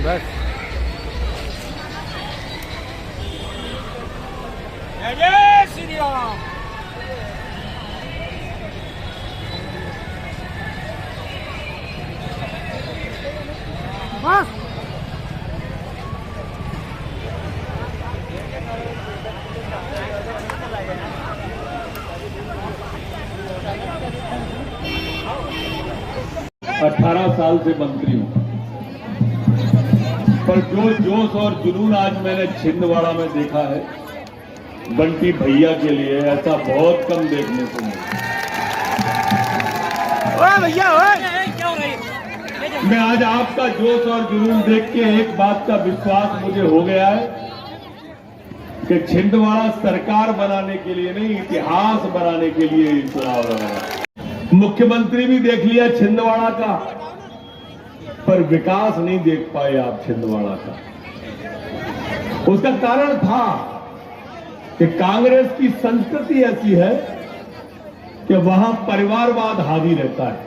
बस जय श्री राम। बस अठारह साल से मंत्री हूं, पर जो जोश और जुनून आज मैंने छिंदवाड़ा में देखा है, बंटी भैया के लिए ऐसा बहुत कम देखने को मिला। भैया मैं आज आपका जोश और जुनून देख के एक बात का विश्वास मुझे हो गया है कि छिंदवाड़ा सरकार बनाने के लिए नहीं, इतिहास बनाने के लिए चुनाव लड़ रहा है। मुख्यमंत्री भी देख लिया छिंदवाड़ा का, पर विकास नहीं देख पाए आप छिंदवाड़ा का। उसका कारण था कि कांग्रेस की संस्कृति ऐसी है कि वहां परिवारवाद हावी रहता है।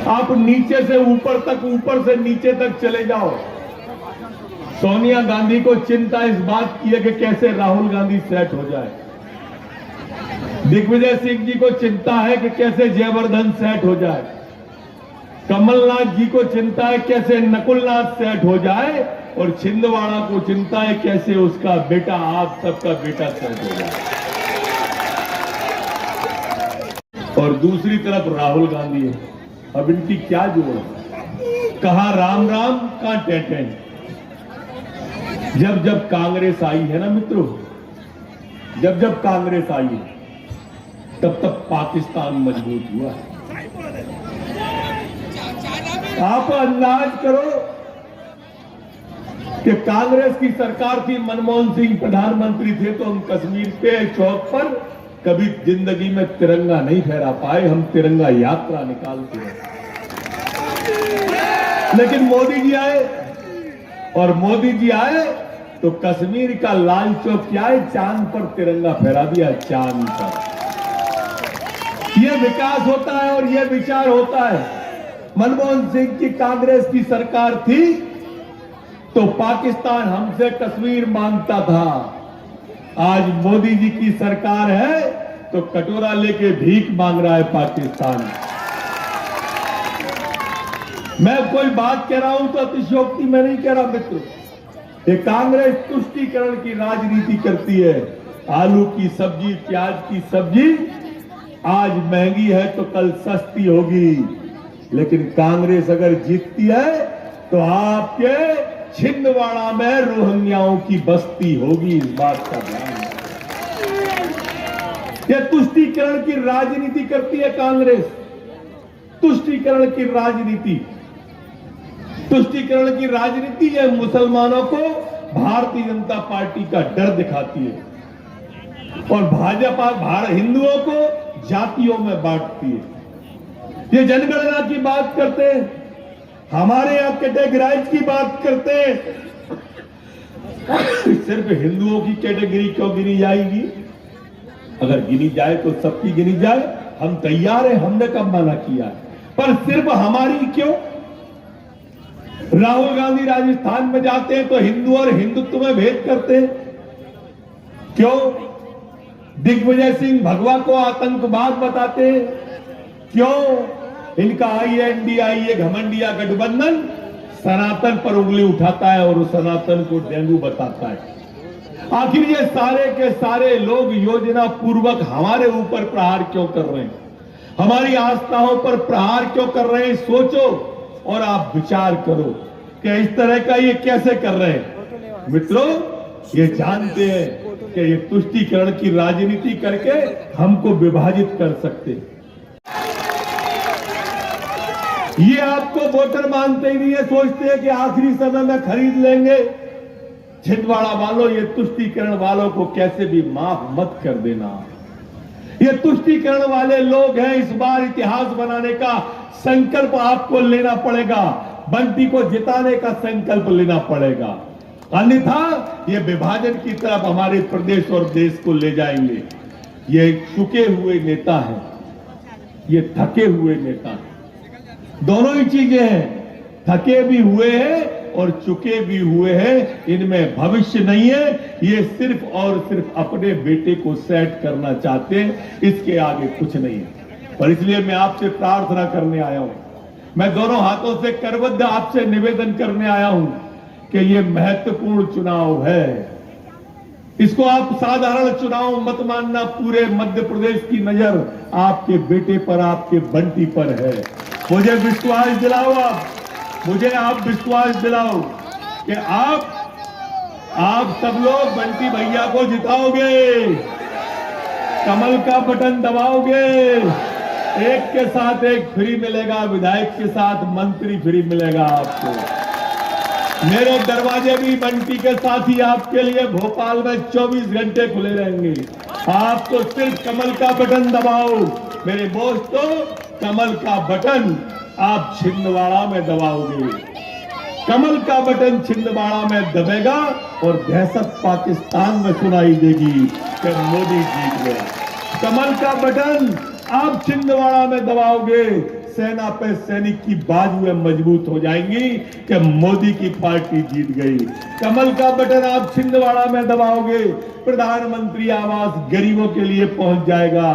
आप नीचे से ऊपर तक, ऊपर से नीचे तक चले जाओ। सोनिया गांधी को चिंता इस बात की है कि कैसे राहुल गांधी सेट हो जाए। दिग्विजय सिंह जी को चिंता है कि कैसे जयवर्धन सेट हो जाए। कमलनाथ जी को चिंता है कैसे नकुलनाथ सेट हो जाए, और छिंदवाड़ा को चिंता है कैसे उसका बेटा, आप सबका बेटा सेट हो जाए। और दूसरी तरफ राहुल गांधी है। अब इनकी क्या जोड़ है? कहां राम राम, कहां टेंटेन। जब जब कांग्रेस आई है ना मित्रों, जब जब कांग्रेस आई है, तब तक पाकिस्तान मजबूत हुआ है। आप अंदाज करो कि कांग्रेस की सरकार थी, मनमोहन सिंह प्रधानमंत्री थे, तो हम कश्मीर पे चौक पर कभी जिंदगी में तिरंगा नहीं फहरा पाए। हम तिरंगा यात्रा निकालते हैं। लेकिन मोदी जी आए, और मोदी जी आए तो कश्मीर का लाल चौक क्या है, चांद पर तिरंगा फहरा दिया, चांद पर। यह विकास होता है और यह विचार होता है। मनमोहन सिंह की कांग्रेस की सरकार थी तो पाकिस्तान हमसे कश्मीर मांगता था। आज मोदी जी की सरकार है तो कटोरा लेके भीख मांग रहा है पाकिस्तान। मैं कोई बात कह रहा हूं तो अतिशयोक्ति में नहीं कह रहा मित्रों। ये कांग्रेस तुष्टीकरण की राजनीति करती है। आलू की सब्जी, प्याज की सब्जी आज महंगी है तो कल सस्ती होगी। लेकिन कांग्रेस अगर जीतती है तो आपके छिंदवाड़ा में रोहिंग्याओं की बस्ती होगी। इस बात का ध्यान रखें। यह तुष्टीकरण की राजनीति करती है कांग्रेस। तुष्टीकरण की राजनीति, तुष्टीकरण की राजनीति यह मुसलमानों को भारतीय जनता पार्टी का डर दिखाती है और भाजपा हिंदुओं को जातियों में बांटती है। ये जनगणना की बात करते हैं, हमारे यहां कैटेगराइज की बात करते हैं। सिर्फ हिंदुओं की कैटेगरी क्यों गिनी जाएगी? अगर गिनी जाए तो सबकी गिनी जाए, हम तैयार हैं, हमने कब मना किया है। पर सिर्फ हमारी क्यों? राहुल गांधी राजस्थान में जाते हैं तो हिंदू और हिंदुत्व में भेद करते हैं, क्यों? दिग्विजय सिंह भगवा को आतंकवाद बताते हैं, क्यों? इनका INDI ये घमंडिया गठबंधन सनातन पर उंगली उठाता है और उस सनातन को डेंगू बताता है। आखिर ये सारे के सारे लोग योजना पूर्वक हमारे ऊपर प्रहार क्यों कर रहे हैं? हमारी आस्थाओं पर प्रहार क्यों कर रहे हैं? सोचो और आप विचार करो कि इस तरह का ये कैसे कर रहे हैं। मित्रों, ये जानते हैं कि ये तुष्टीकरण की राजनीति करके हमको विभाजित कर सकते हैं। ये आपको वोटर मानते ही नहीं है, सोचते हैं कि आखिरी समय में खरीद लेंगे। छिंदवाड़ा वालों, ये तुष्टीकरण वालों को कैसे भी माफ मत कर देना। ये तुष्टीकरण वाले लोग हैं, इस बार इतिहास बनाने का संकल्प आपको लेना पड़ेगा, बंटी को जिताने का संकल्प लेना पड़ेगा, अन्यथा ये विभाजन की तरफ हमारे प्रदेश और देश को ले जाएंगे। ये चुके हुए नेता हैं, ये थके हुए नेता हैं, दोनों ही चीजें हैं, थके भी हुए हैं और चुके भी हुए हैं। इनमें भविष्य नहीं है, ये सिर्फ और सिर्फ अपने बेटे को सेट करना चाहते हैं, इसके आगे कुछ नहीं है। और इसलिए मैं आपसे प्रार्थना करने आया हूं, मैं दोनों हाथों से करबद्ध आपसे निवेदन करने आया हूं कि ये महत्वपूर्ण चुनाव है, इसको आप साधारण चुनाव मत मानना। पूरे मध्य प्रदेश की नजर आपके बेटे पर, आपके बंटी पर है। मुझे विश्वास दिलाओ, मुझे आप विश्वास दिलाओ कि आप सब लोग बंटी भैया को जिताओगे, कमल का बटन दबाओगे, एक के साथ एक फ्री मिलेगा, विधायक के साथ मंत्री फ्री मिलेगा आपको। मेरे दरवाजे भी बंटी के साथ ही आपके लिए भोपाल में 24 घंटे खुले रहेंगे। आप तो सिर्फ कमल का बटन दबाओ मेरे दोस्तों, कमल का बटन आप छिंदवाड़ा में दबाओगे। कमल का बटन छिंदवाड़ा में दबेगा और दहशत पाकिस्तान में सुनाई देगी कि मोदी जीत गया। कमल का बटन आप छिंदवाड़ा में दबाओगे, सेना पे सैनिक की बाजुएं मजबूत हो जाएंगी कि मोदी की पार्टी जीत गई। कमल का बटन आप छिंदवाड़ा में दबाओगे, प्रधानमंत्री आवास गरीबों के लिए पहुंच जाएगा,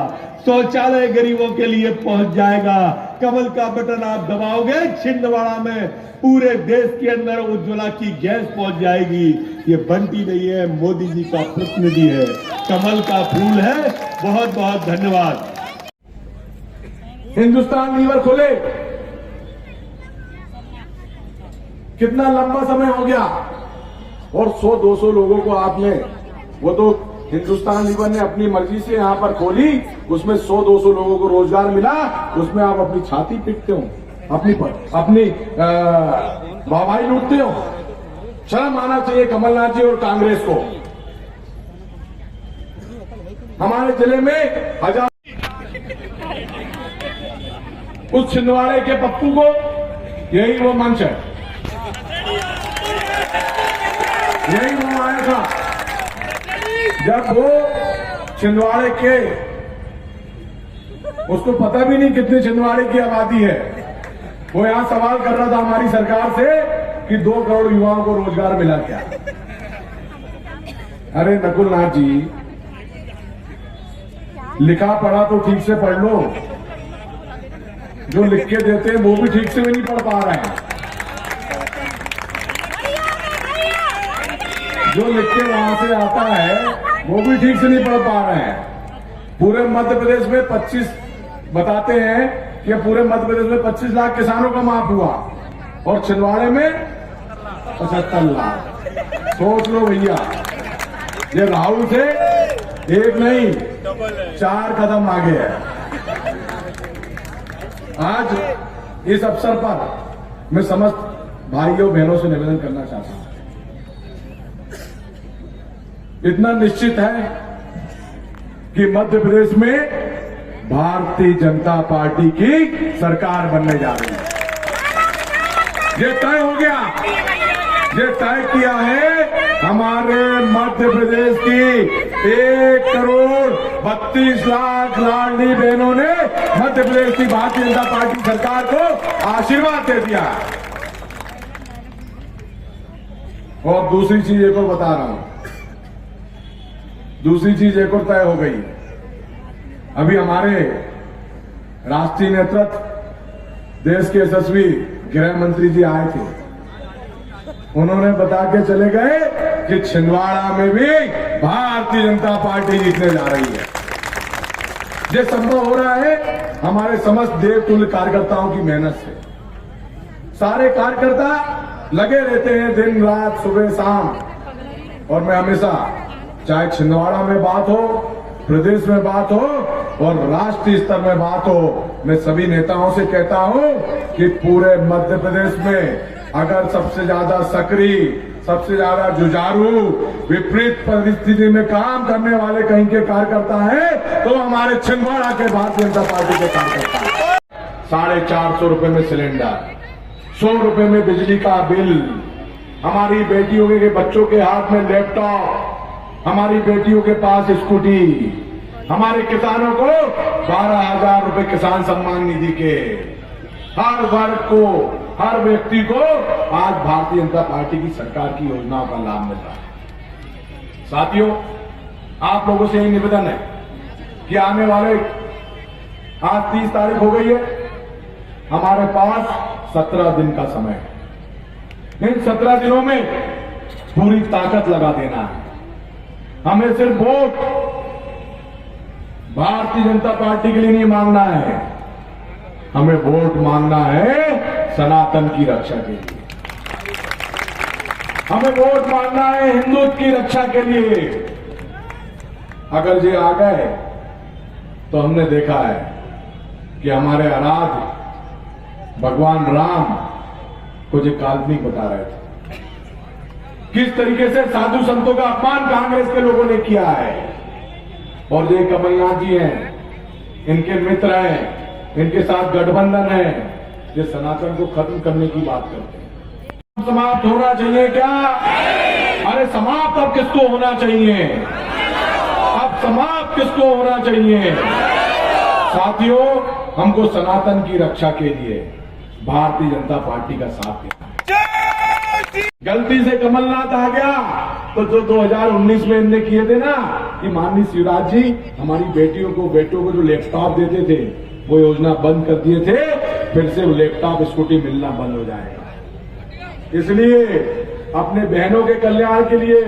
शौचालय गरीबों के लिए पहुंच जाएगा। कमल का बटन आप दबाओगे, छिंदवाड़ा में पूरे देश के अंदर उज्ज्वला की गैस पहुंच जाएगी। ये बंटी नहीं है, मोदी जी का प्रतिनिधि है, कमल का फूल है। बहुत बहुत धन्यवाद। हिंदुस्तान लीवर खोले, कितना लंबा समय हो गया और 100-200 लोगों को आपने, वो तो हिंदुस्तान लीवर ने अपनी मर्जी से यहां पर खोली, उसमें 100-200 लोगों को रोजगार मिला, उसमें आप अपनी छाती पीटते हो, अपनी वाहवाही लूटते हो। शर्म आना चाहिए कमलनाथ जी और कांग्रेस को। हमारे जिले में हजार उस छिंदवाड़े के पप्पू को, यही वो मंच है, यही वो आया था जब वो छिंदवाड़े के, उसको पता भी नहीं कितनी छिंदवाड़े की आबादी है, वो यहां सवाल कर रहा था हमारी सरकार से कि 2 करोड़ युवाओं को रोजगार मिला क्या। अरे नकुल नाथ जी, लिखा पढ़ा तो ठीक से पढ़ लो, जो लिख के देते हैं वो भी ठीक से भी नहीं पढ़ पा रहे हैं, जो लिख के वहां से आता है वो भी ठीक से नहीं पढ़ पा रहे हैं। पूरे मध्य प्रदेश में 25 बताते हैं कि पूरे मध्य प्रदेश में 25 लाख किसानों का माफ हुआ और छिंदवाड़े में 75 लाख। सोच लो भैया, ये राहुल से एक नहीं 4 कदम आगे है। आज इस अवसर पर मैं समस्त भाइयों बहनों से निवेदन करना चाहता हूं, इतना निश्चित है कि मध्य प्रदेश में भारतीय जनता पार्टी की सरकार बनने जा रही है। ये तय हो गया, ये तय किया है हमारे मध्य प्रदेश की 1 करोड़ 32 लाख लाडली बहनों ने मध्य प्रदेश की भारतीय जनता पार्टी सरकार को आशीर्वाद दे दिया। और दूसरी चीज एक और बता रहा हूं, दूसरी चीज एक और तय हो गई। अभी हमारे राष्ट्रीय नेतृत्व, देश के यशस्वी गृह मंत्री जी आए थे, उन्होंने बता के चले गए कि छिंदवाड़ा में भी भारतीय जनता पार्टी जीतने जा रही है। ये संभव हो रहा है हमारे समस्त देवतुल्य कार्यकर्ताओं की मेहनत से। सारे कार्यकर्ता लगे रहते हैं दिन रात, सुबह शाम, और मैं हमेशा, चाहे छिंदवाड़ा में बात हो, प्रदेश में बात हो और राष्ट्रीय स्तर में बात हो, मैं सभी नेताओं से कहता हूं कि पूरे मध्य प्रदेश में अगर सबसे ज्यादा सक्रिय, सबसे ज्यादा जुझारू, विपरीत परिस्थिति में काम करने वाले कहीं के कार्यकर्ता है तो हमारे छिंदवाड़ा के भारतीय जनता पार्टी के कार्यकर्ता है। 450 रुपए में सिलेंडर, 100 रुपए में बिजली का बिल, हमारी बेटियों के बच्चों के हाथ में लैपटॉप, हमारी बेटियों के पास स्कूटी, हमारे किसानों को 12,000 रुपए किसान सम्मान निधि के, हर वर्ग को, हर व्यक्ति को आज भारतीय जनता पार्टी की सरकार की योजनाओं का लाभ मिल रहा है। साथियों, आप लोगों से यही निवेदन है कि आने वाले, आज 30 तारीख हो गई है, हमारे पास 17 दिन का समय है। इन 17 दिनों में पूरी ताकत लगा देना है। हमें सिर्फ वोट भारतीय जनता पार्टी के लिए नहीं मांगना है, हमें वोट मांगना है सनातन की रक्षा के लिए, हमें वोट मांगना है हिंदुत्व की रक्षा के लिए। अगर ये आ गए तो हमने देखा है कि हमारे आराध्य भगवान राम को जो काल्पनिक बता रहे थे, किस तरीके से साधु संतों का अपमान कांग्रेस के लोगों ने किया है। और ये कमलनाथ जी हैं, इनके मित्र हैं, इनके साथ गठबंधन है, ये सनातन को खत्म करने की बात करते हैं। समाप्त होना चाहिए क्या? अरे समाप्त अब किसको होना चाहिए? अब समाप्त किसको होना चाहिए? साथियों, हमको सनातन की रक्षा के लिए भारतीय जनता पार्टी का साथ देना है। गलती से कमलनाथ आ गया तो जो 2019 में इनने किए थे ना कि माननीय शिवराज जी हमारी बेटियों को, बेटों को जो लैपटॉप देते थे वो योजना बंद कर दिए थे, फिर से लैपटॉप स्कूटी मिलना बंद हो जाएगा। इसलिए अपने बहनों के कल्याण के लिए,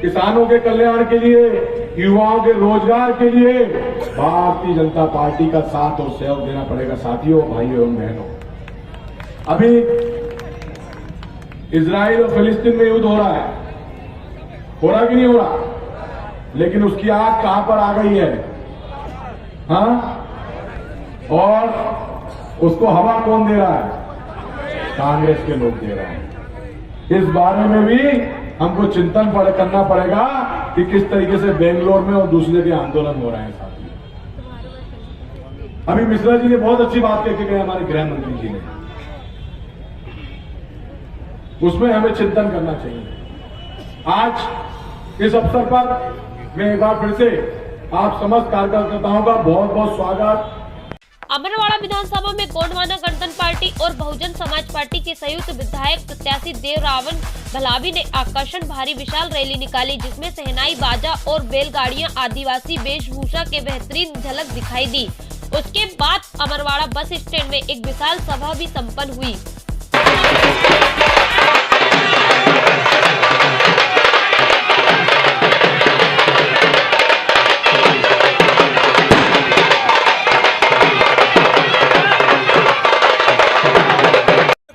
किसानों के कल्याण के लिए, युवाओं के रोजगार के लिए भारतीय जनता पार्टी का साथ और सहयोग देना पड़ेगा। साथियों, भाइयों एवं बहनों, अभी इजराइल और फिलिस्तीन में युद्ध हो रहा है, हो रहा कि नहीं हो रहा? लेकिन उसकी आग कहां पर आ गई है? हाँ? और उसको हवा कौन दे रहा है? कांग्रेस के लोग दे रहे हैं। इस बारे में भी हमको चिंतन करना पड़ेगा कि किस तरीके से बेंगलोर में और दूसरी जगह आंदोलन हो रहे हैं। साथियों, अभी मिश्रा जी ने बहुत अच्छी बात कह के गए, हमारे गृह मंत्री जी ने, उसमें हमें चिंतन करना चाहिए। आज इस अवसर पर मैं एक बार फिर से आप समस्त कार्यकर्ताओं का बहुत बहुत स्वागत। अमरवाड़ा विधानसभा में गोंडवाना गणतंत्र पार्टी और बहुजन समाज पार्टी के संयुक्त विधायक प्रत्याशी देवरावण भलावी ने आकर्षण भारी विशाल रैली निकाली, जिसमें शहनाई, बाजा और बैलगाड़ियां, आदिवासी वेशभूषा के बेहतरीन झलक दिखाई दी। उसके बाद अमरवाड़ा बस स्टैंड में एक विशाल सभा भी संपन्न हुई।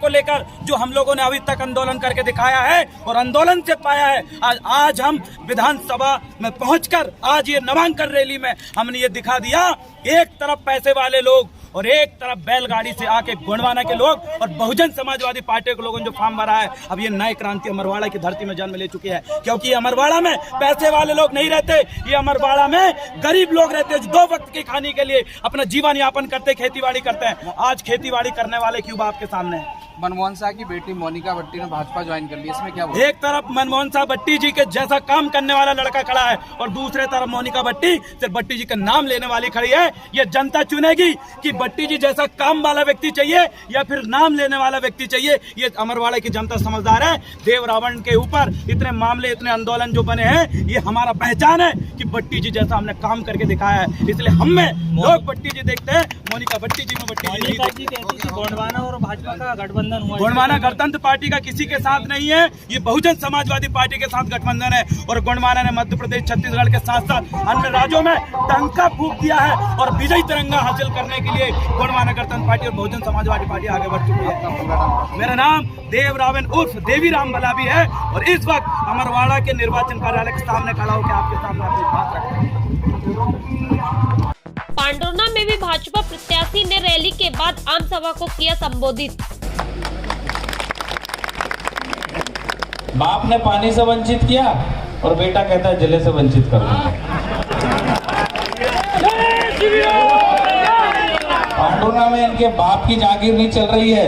लेकर जो हम लोगों ने अभी तक आंदोलन करके दिखाया है और आंदोलन से पाया है, आज हम विधानसभा में पहुंचकर आज ये नामांकन रैली में हमने ये दिखा दिया। एक तरफ पैसे वाले लोग और एक तरफ बैलगाड़ी से आके गोंडवाना के लोग और बहुजन समाजवादी पार्टी के लोगों ने जो फॉर्म भरा है, अब ये नई क्रांति अमरवाड़ा की धरती में जन्म ले चुकी है। क्योंकि अमरवाड़ा में पैसे वाले लोग नहीं रहते, ये अमरवाड़ा में गरीब लोग रहते हैं जो 2 वक्त की खाने के लिए अपना जीवन यापन करते, खेतीबाड़ी करते हैं। आज खेतीबाड़ी करने वाले क्यों आपके सामने है? मनमोहन शाह की बेटी मोनिका भट्टी ने भाजपा ज्वाइन कर ली, इसमें क्या बोल? एक तरफ मनमोहन शाह भट्टी जी के जैसा काम करने वाला लड़का खड़ा है और दूसरे तरफ मोनिका भट्टी सिर्फ भट्टी जी का नाम लेने वाली खड़ी है। ये जनता चुनेगी कि भट्टी जी जैसा काम वाला व्यक्ति चाहिए या फिर नाम लेने वाला व्यक्ति चाहिए। ये अमरवाड़ा की जनता समझदार है। देवरावण के ऊपर इतने मामले, इतने आंदोलन जो बने हैं, ये हमारा पहचान है कि भट्टी जी जैसा हमने काम करके दिखाया है। इसलिए हमें लोग भट्टी जी देखते हैं, मोनिका भट्टी जी में भट्टी जी कहती थी गोंडवाना और भाजपा का गठबंधन हुआ। गोंडवाना गणतंत्र पार्टी का किसी के साथ नहीं है, ये बहुजन समाजवादी पार्टी के साथ गठबंधन है। और गोंडवाना ने मध्य प्रदेश, छत्तीसगढ़ के साथ साथ अन्य राज्यों में टंका फूंक दिया है और विजयी तिरंगा हासिल करने के लिए गोंडवाना गणतंत्र पार्टी और बहुजन समाजवादी पार्टी आगे बढ़ चुकी है। मेरा नाम देवरावण उर्फ देवीराम भलावी है और इस वक्त अमरवाड़ा के निर्वाचन कार्यालय के सामने खड़ा होकर आपके सामने अपनी बात रखता हूं। पांडुरना में भी भाजपा प्रत्याशी ने रैली के बाद आम सभा को किया संबोधित। बाप ने पानी से वंचित किया और बेटा कहता है जिले से वंचित करूंगा। पांडुना में इनके बाप की जागीर नहीं चल रही है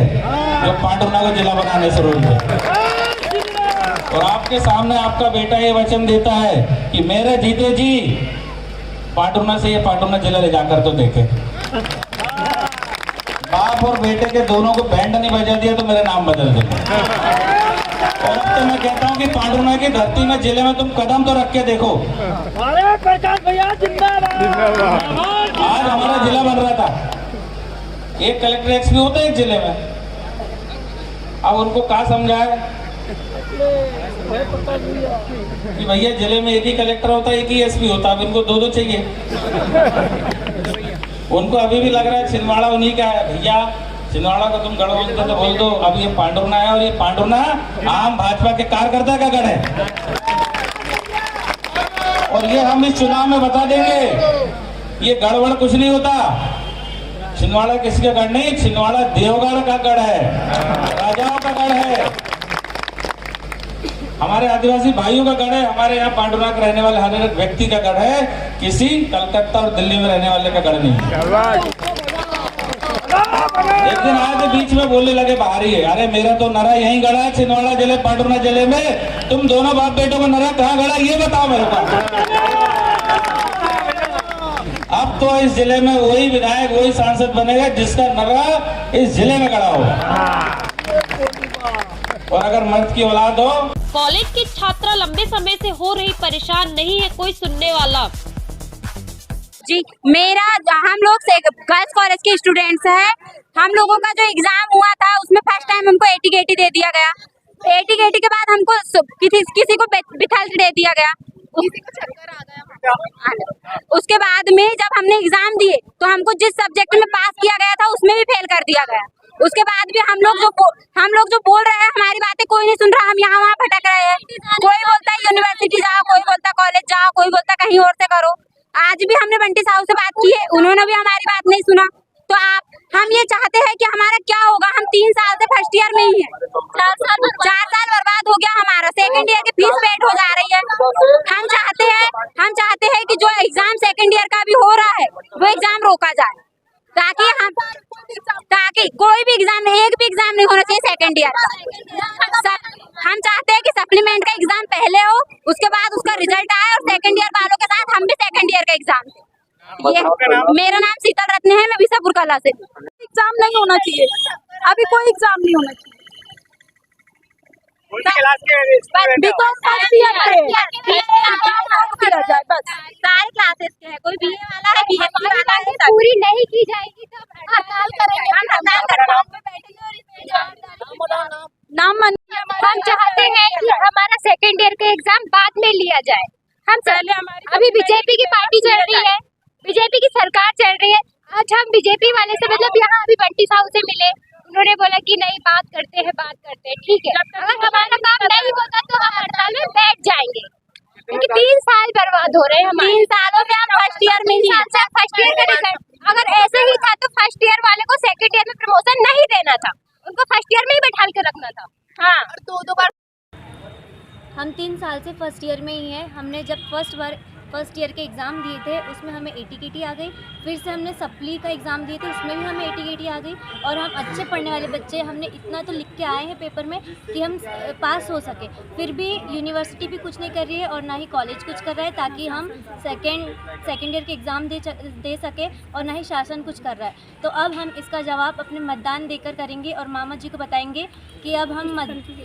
जो पांडुना को जिला बनाने से रोक दे। और आपके सामने आपका बेटा ये वचन देता है कि मेरे जीते जी पांडुना से ये पांडुना जिला ले जाकर तो देखे। बाप और बेटे के दोनों को बैंड नहीं बजा दिया तो मेरा नाम बदल देगा। और अब तो मैं कहता हूँ कि पांडुना की धरती में जिले में तुम कदम तो रख के देखो। आज हमारा जिला बन रहा था, एक कलेक्टर एक्सपी होता है एक जिले में। अब उनको कहा समझाए कि भैया जिले में एक ही कलेक्टर होता है, एक ही एसपी होता है, अब इनको दो चाहिए। उनको अभी भी लग रहा है छिंदवाड़ा उन्हीं का है। भैया छिंदवाड़ा को तुम गढ़ बोलते तो बोल दो, अब ये पांडुना है और ये पांडुना आम भाजपा के कार्यकर्ता का गढ़ है। और ये हम इस चुनाव में बता देंगे, ये गड़बड़ कुछ नहीं होता। छिंदवाड़ा किसी का गढ़ नहीं, छिंदवाड़ा देवगढ़ का गढ़ है, राजाओं का गढ़ है, हमारे आदिवासी भाइयों का गढ़ है। हमारे यहाँ पांडुनाग रहने वाले हर एक व्यक्ति का गढ़ है, किसी कलकत्ता और दिल्ली में रहने वाले का गढ़ नहीं। एक दिन आए थे बीच में बोलने लगे बाहरी है, अरे मेरा तो नरा यहीं गढ़ा है छिंदवाड़ा जिले पांडुना जिले में, तुम दोनों बाप बेटों को नरा कहाँ गढ़ा ये बताओ मेरे को। अब तो इस जिले में वही विधायक वही सांसद बनेगा जिसका नरा इस जिले में गढ़ा होगा। और अगर मर्द की औलाद हो। कॉलेज की छात्रा लंबे समय से हो रही परेशान, नहीं है कोई सुनने वाला। जी मेरा हम लोग गर्ल्स कॉलेज के स्टूडेंट्स हैं। हम लोगों का जो एग्जाम हुआ था उसमें फर्स्ट टाइम हमको 80 दे दिया गया। 80 के बाद हमको किसी को बिथल दे दिया गया, किसी को चक्कर आ गया। उसके बाद में जब हमने एग्जाम दिए तो हमको जिस सब्जेक्ट में पास किया गया था उसमें भी फेल कर दिया गया। उसके बाद भी हम लोग जो बोल रहे हैं हमारी बातें कोई नहीं सुन रहा। हम यहाँ वहाँ भटक रहे हैं, कोई बोलता है यूनिवर्सिटी जाओ, कोई बोलता कॉलेज जाओ, कोई बोलता कहीं और से करो। आज भी हमने बंटी साहू से बात की है, उन्होंने भी हमारी बात नहीं सुना। तो हम ये चाहते हैं कि हमारा क्या होगा। हम 3 साल से फर्स्ट ईयर में ही है, 4 साल बर्बाद हो गया हमारा। सेकंड ईयर की फीस पेड हो जा रही है। हम चाहते हैं कि जो एग्जाम सेकंड ईयर का भी हो रहा है वो एग्जाम रोका जाए, ताकि कोई भी एग्जाम नहीं, एक भी एग्जाम नहीं होना चाहिए सेकंड ईयर। हम चाहते हैं कि सप्लीमेंट का एग्जाम पहले हो, उसके बाद उसका रिजल्ट आए और सेकंड ईयर वालों के साथ हम भी सेकंड ईयर का एग्जाम। मेरा नाम शीतल रत्न है, मैं विशापुर कला से। एग्जाम नहीं होना चाहिए, अभी कोई एग्जाम नहीं होना चाहिए। बिकॉज फर्स्ट ईयर किया जाए बस। सारे क्लासेस के हैं, कोई बीए वाला है, बीएससी वाला है, पूरी नहीं की जाएगी तो हड़ताल करेंगे। हम हड़ताल नाम हम चाहते हैं कि हमारा सेकेंड ईयर का एग्जाम बाद में लिया जाए। हम अभी बीजेपी की पार्टी चल रही है, बीजेपी की सरकार चल रही है। आज हम बीजेपी वाले से मतलब यहाँ अभी बंटी साहू से मिले, उन्होंने बोला कि नहीं बात करते हैं, ठीक है। अगर हमारा काम नहीं होगा तो हम हड़ताल में बैठ जाएंगे, क्योंकि 3 साल बर्बाद हो रहे हैं हमारे। 3 सालों में हम फर्स्ट ईयर में ही फर्स्ट ईयर का रिजल्ट अगर ऐसे ही था तो फर्स्ट ईयर वाले को सेकेंड ईयर में प्रमोशन नहीं देना था, उनको फर्स्ट ईयर में ही बैठा के रखना था। हाँ, 2 बार हम 3 साल से फर्स्ट ईयर में ही हैं। हमने जब फर्स्ट ईयर के एग्ज़ाम दिए थे उसमें हमें 80 आ गई, फिर से हमने सप्ली का एग्ज़ाम दिए थे उसमें भी हमें 80 आ गई। और हम अच्छे पढ़ने वाले बच्चे, हमने इतना तो लिख के आए हैं पेपर में कि हम पास हो सके, फिर भी यूनिवर्सिटी भी कुछ नहीं कर रही है और ना ही कॉलेज कुछ कर रहा है ताकि हम सेकेंड ईयर के एग्ज़ाम दे सके, और ना ही शासन कुछ कर रहा है। तो अब हम इसका जवाब अपने मतदान देकर करेंगे और मामा जी को बताएंगे कि अब हम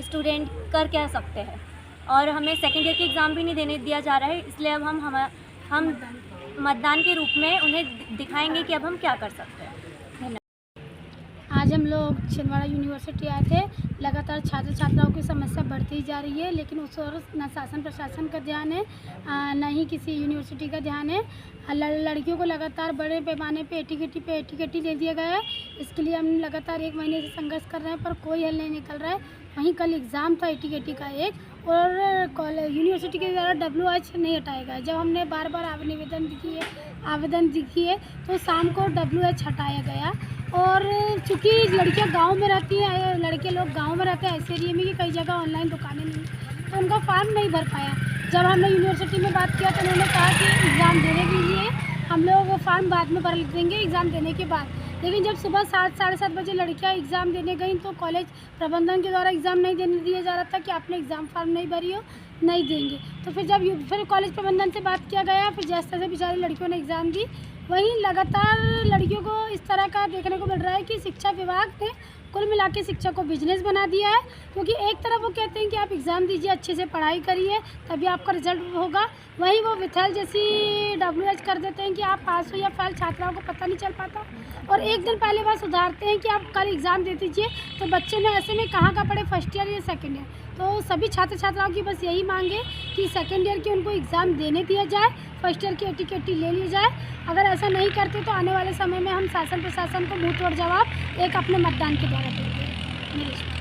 स्टूडेंट कर क्या सकते हैं। और हमें सेकेंड ईयर के एग्ज़ाम भी नहीं देने दिया जा रहा है, इसलिए अब हम मतदान के रूप में उन्हें दिखाएंगे कि अब हम क्या कर सकते हैं। आज हम लोग छिंदवाड़ा यूनिवर्सिटी आए थे। लगातार छात्र छात्राओं की समस्या बढ़ती जा रही है, लेकिन उस ओर न शासन प्रशासन का ध्यान है, न ही किसी यूनिवर्सिटी का ध्यान है। लड़कियों को लगातार बड़े पैमाने पे एटी दे दिया गया है। इसके लिए हम लगातार 1 महीने से संघर्ष कर रहे हैं, पर कोई हल नहीं निकल रहा है। वहीं कल एग्ज़ाम था एटी का एक, और कॉलेज यूनिवर्सिटी के द्वारा WH नहीं हटाएगा। जब हमने बार बार निवेदन किए आवेदन किए तो शाम को WH हटाया गया। और चूँकि लड़कियां गांव में रहती हैं, लड़के लोग गांव में रहते हैं ऐसे एरिया में कि कई जगह ऑनलाइन दुकानें नहीं, तो उनका फॉर्म नहीं भर पाया। जब हमने यूनिवर्सिटी में बात किया तो उन्होंने कहा कि एग्ज़ाम देने के लिए हम लोग वो फॉर्म बाद में भर देंगे एग्ज़ाम देने के बाद। लेकिन जब सुबह 7 साढ़े 7 बजे लड़कियां एग्ज़ाम देने गई तो कॉलेज प्रबंधन के द्वारा एग्ज़ाम नहीं देने दिया जा रहा था कि आपने एग्ज़ाम फॉर्म नहीं भरी हो, नहीं देंगे। तो फिर कॉलेज प्रबंधन से बात किया गया, फिर जैसे तैसे बेचारी लड़कियों ने एग्ज़ाम दी। वहीं लगातार लड़कियों को इस तरह का देखने को मिल रहा है कि शिक्षा विभाग ने कुल मिला के शिक्षा को बिजनेस बना दिया है। क्योंकि एक तरफ वो कहते हैं कि आप एग्ज़ाम दीजिए, अच्छे से पढ़ाई करिए, तभी आपका रिजल्ट होगा। वहीं वो विथल जैसी WH कर देते हैं कि आप पास हो या फेल, छात्राओं को पता नहीं चल पाता। और एक दिन पहले बस सुधारते हैं कि आप कल एग्ज़ाम दे दीजिए, तो बच्चे में ऐसे में कहाँ का पढ़े, फर्स्ट ईयर या सेकेंड ईयर। तो सभी छात्र छात्राओं की बस यही मांग है कि सेकेंड ईयर के उनको एग्ज़ाम देने दिया जाए, फर्स्ट ईयर की AT-KT ले ली जाए। अगर ऐसा नहीं करते तो आने वाले समय में हम शासन प्रशासन को मुँह तोड़ जवाब एक अपने मतदान के द्वारा देंगे।